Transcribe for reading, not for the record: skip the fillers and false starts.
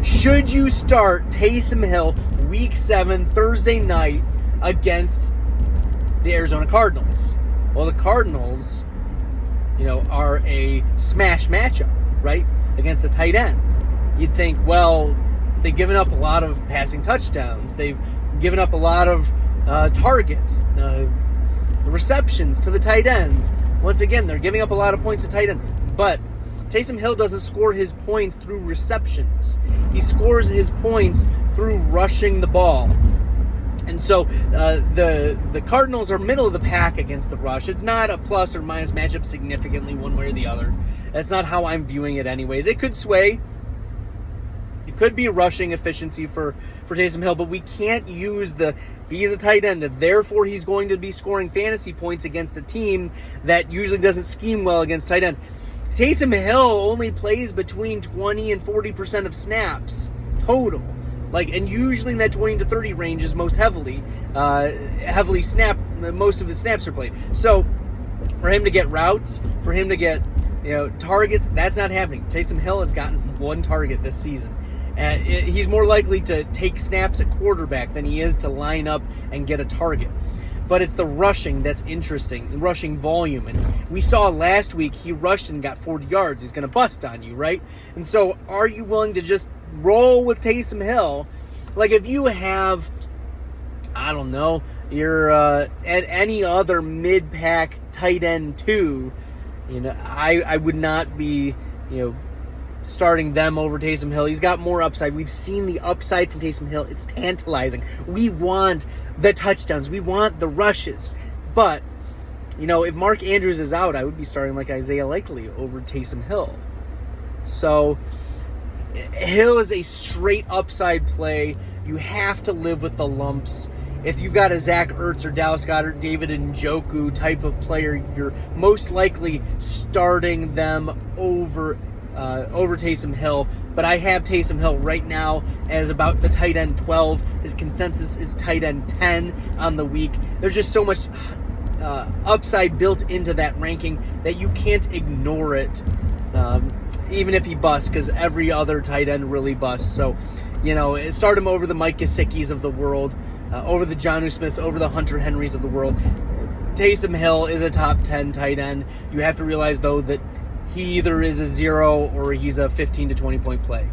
Should you start Taysom Hill Week 7, Thursday night against the Arizona Cardinals? Well, the Cardinals, are a smash matchup, right, against the tight end. You'd think, well, they've given up a lot of passing touchdowns. They've given up a lot of targets, receptions to the tight end. Once again, they're giving up a lot of points to tight end. But Taysom Hill doesn't score his points through receptions. He scores his points through rushing the ball. And so the Cardinals are middle of the pack against the rush. It's not a plus or minus matchup significantly one way or the other. That's not how I'm viewing it anyways. It could sway. It could be rushing efficiency for Taysom Hill, but we can't use he's a tight end, therefore he's going to be scoring fantasy points against a team that usually doesn't scheme well against tight end. Taysom Hill only plays between 20 and 40% of snaps total. And usually in that 20 to 30 range is most heavily snapped. Most of his snaps are played. So for him to get routes, for him to get targets, that's not happening. Taysom Hill has gotten one target this season. He's more likely to take snaps at quarterback than he is to line up and get a target. But it's the rushing that's interesting, the rushing volume. And we saw last week he rushed and got 40 yards. He's going to bust on you, right? And so are you willing to just roll with Taysom Hill? If you have, I don't know, you're at any other mid-pack tight end too, I would not be, starting them over Taysom Hill. He's got more upside. We've seen the upside from Taysom Hill. It's tantalizing. We want the touchdowns. We want the rushes. But, if Mark Andrews is out, I would be starting Isaiah Likely over Taysom Hill. So Hill is a straight upside play. You have to live with the lumps. If you've got a Zach Ertz or Dallas Goedert, David Njoku type of player, you're most likely starting them over Taysom Hill. But I have Taysom Hill right now as about the tight end 12. His consensus is tight end 10 on the week. There's just so much upside built into that ranking that you can't ignore it, even if he busts, because every other tight end really busts. So, start him over the Mike Gesicki's of the world, over the Jonnu Smiths, over the Hunter Henrys of the world. Taysom Hill is a top 10 tight end. You have to realize, though, that he either is a 0 or he's a 15 to 20 point play.